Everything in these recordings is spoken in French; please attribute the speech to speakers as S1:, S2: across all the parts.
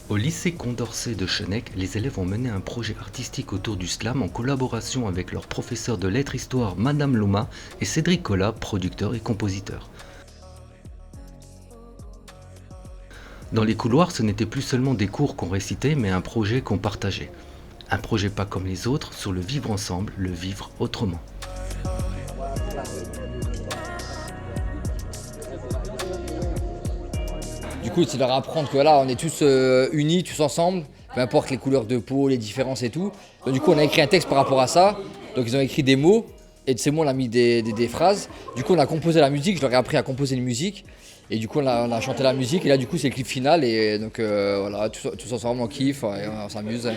S1: Au lycée Condorcet de Chenec, les élèves ont mené un projet artistique autour du slam en collaboration avec leur professeur de lettres-histoire Madame Louma et Cédric Collat, producteur et compositeur. Dans les couloirs, ce n'était plus seulement des cours qu'on récitait, mais un projet qu'on partageait. Un projet pas comme les autres, sur le vivre ensemble, le vivre autrement.
S2: Du coup, c'est leur apprendre que voilà, on est tous unis, tous ensemble, peu importe les couleurs de peau, les différences et tout. Donc, du coup, on a écrit un texte par rapport à ça. Donc, ils ont écrit des mots, et de ces mots, on a mis des phrases. Du coup, on a composé la musique, je leur ai appris à composer une musique. Et du coup, on a chanté la musique, et là, du coup, c'est le clip final. Et donc, voilà, tous ensemble, on kiffe, et on s'amuse.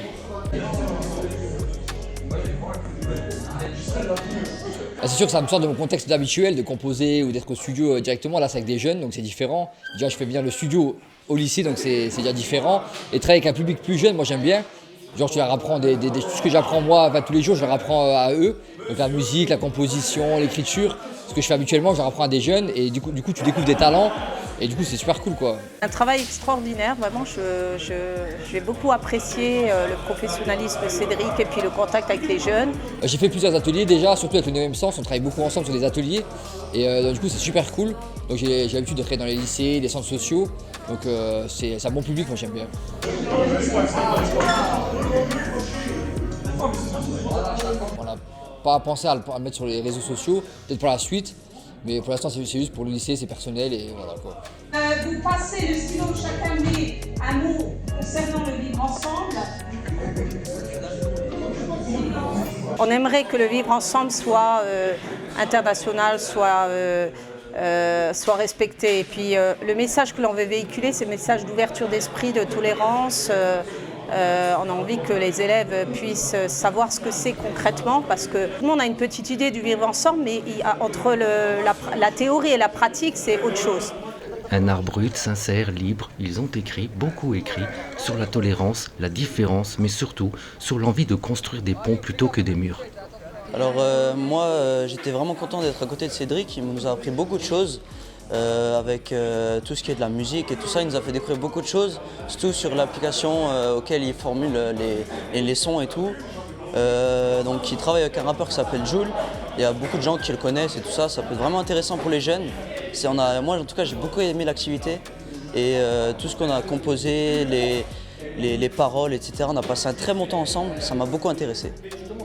S2: C'est sûr que ça me sort de mon contexte habituel de composer ou d'être au studio directement. Là, c'est avec des jeunes, donc c'est différent. Déjà, je fais bien le studio au lycée, donc c'est déjà différent. Et travailler avec un public plus jeune, moi, j'aime bien. Genre, tu leur apprends tout ce que j'apprends moi tous les jours, je leur apprends à eux. Donc la musique, la composition, l'écriture. Ce que je fais habituellement, je leur apprends à des jeunes. Et du coup, tu découvres des talents. Et du coup, c'est super cool, quoi.
S3: Un travail extraordinaire, vraiment. J'ai beaucoup apprécié le professionnalisme de Cédric et puis le contact avec les jeunes.
S2: J'ai fait plusieurs ateliers déjà, surtout avec le 9e sens. On travaille beaucoup ensemble sur des ateliers. Et du coup, c'est super cool. Donc j'ai l'habitude de travailler dans les lycées, les centres sociaux. Donc c'est un bon public, moi j'aime bien. On n'a pas pensé à le mettre sur les réseaux sociaux, peut-être pour la suite. Mais pour l'instant, c'est juste pour le lycée, c'est personnel et voilà quoi.
S4: Vous passez le stylo, chacun met un mot concernant le vivre ensemble.
S3: On aimerait que le vivre ensemble soit international, soit respecté. Et puis le message que l'on veut véhiculer, c'est le message d'ouverture d'esprit, de tolérance. On a envie que les élèves puissent savoir ce que c'est concrètement, parce que tout le monde a une petite idée du vivre ensemble, mais entre la théorie et la pratique, c'est autre chose.
S1: Un art brut, sincère, libre, ils ont écrit, beaucoup écrit, sur la tolérance, la différence, mais surtout sur l'envie de construire des ponts plutôt que des murs.
S5: Alors moi, j'étais vraiment content d'être à côté de Cédric, il nous a appris beaucoup de choses. Avec tout ce qui est de la musique et tout ça, il nous a fait découvrir beaucoup de choses, surtout sur l'application auquel il formule les sons et tout. Donc il travaille avec un rappeur qui s'appelle Joule, il y a beaucoup de gens qui le connaissent et tout ça, ça peut être vraiment intéressant pour les jeunes. Moi en tout cas j'ai beaucoup aimé l'activité et tout ce qu'on a composé, les paroles, etc. On a passé un très bon temps ensemble, ça m'a beaucoup intéressé.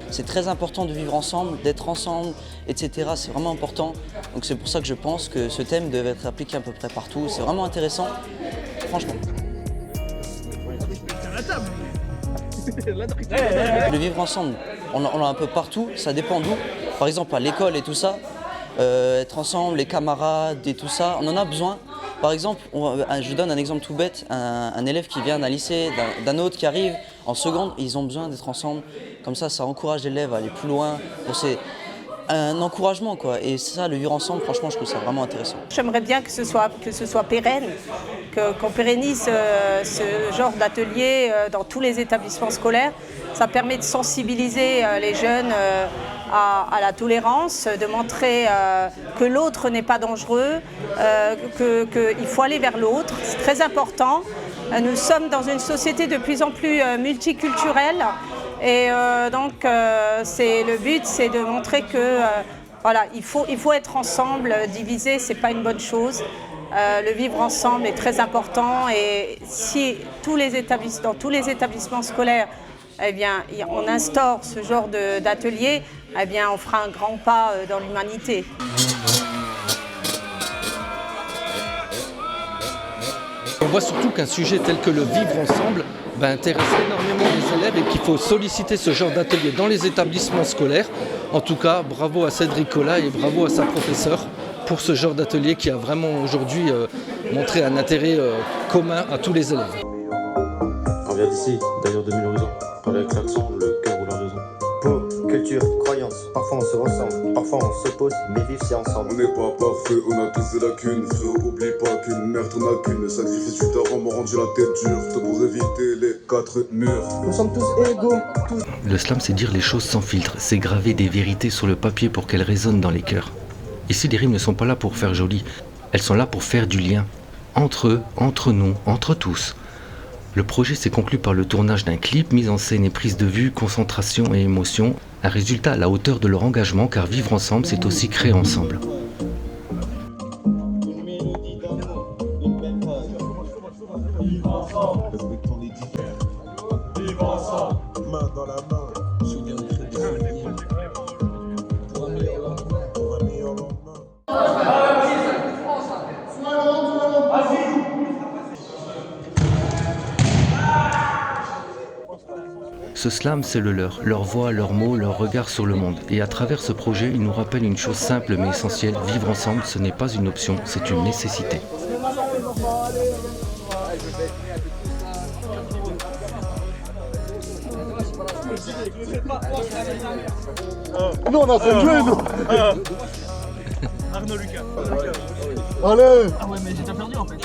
S5: C'est très important de vivre ensemble, d'être ensemble, etc. C'est vraiment important. Donc c'est pour ça que je pense que ce thème devait être appliqué à peu près partout. C'est vraiment intéressant, franchement. Le vivre ensemble, on l'a un peu partout, ça dépend d'où. Par exemple à l'école et tout ça, être ensemble, les camarades et tout ça, on en a besoin. Par exemple, je donne un exemple tout bête, un élève qui vient d'un lycée, d'un autre qui arrive en seconde, ils ont besoin d'être ensemble. Comme ça qu'on l'élève à aller plus loin. C'est un encouragement, quoi. Et ça, le vivre ensemble, franchement, je trouve ça vraiment intéressant.
S3: J'aimerais bien que ce soit pérenne, qu'on pérennise ce genre d'atelier dans tous les établissements scolaires. Ça permet de sensibiliser les jeunes à la tolérance, de montrer que l'autre n'est pas dangereux, qu'il faut aller vers l'autre. C'est très important. Nous sommes dans une société de plus en plus multiculturelle. Et donc, le but, c'est de montrer que voilà, il faut être ensemble, diviser, c'est pas une bonne chose. Le vivre ensemble est très important. Et si dans tous les établissements scolaires, eh bien, on instaure ce genre d'atelier, eh bien, on fera un grand pas dans l'humanité.
S6: On voit surtout qu'un sujet tel que le vivre ensemble intéresse énormément les élèves et qu'il faut solliciter ce genre d'atelier dans les établissements scolaires. En tout cas, bravo à Cédric Collat et bravo à sa professeure pour ce genre d'atelier qui a vraiment aujourd'hui montré un intérêt commun à tous les élèves.
S7: On vient d'ici, d'ailleurs de mille horizons. Parler avec l'accent, le cœur ou la raison.
S8: Peau, culture, croyance, parfois on se ressemble, parfois on s'oppose, mais vivre c'est ensemble.
S9: On n'est pas parfait, on a tous des lacunes. Frérot, oublie pas qu'une mère t'en a qu'une. Le sacrifice du daron m'a rendu la tête dure. Tout pour éviter les 4 murs.
S8: Nous sommes tous égaux, tous.
S1: Le slam, c'est dire les choses sans filtre, c'est graver des vérités sur le papier pour qu'elles résonnent dans les cœurs. Ici, les rimes ne sont pas là pour faire joli, elles sont là pour faire du lien. entre eux, entre nous, entre tous. Le projet s'est conclu par le tournage d'un clip, mise en scène et prise de vue, concentration et émotion. Un résultat à la hauteur de leur engagement, car vivre ensemble, c'est aussi créer ensemble. Ce slam, c'est le leur voix, leurs mots, leur regard sur le monde. Et à travers ce projet, ils nous rappellent une chose simple mais essentielle, vivre ensemble, ce n'est pas une option, c'est une nécessité.
S10: Nous on a fait jouer nous. Arnaud Lucas. Allez. Ah ouais mais j'ai déjà perdu en fait.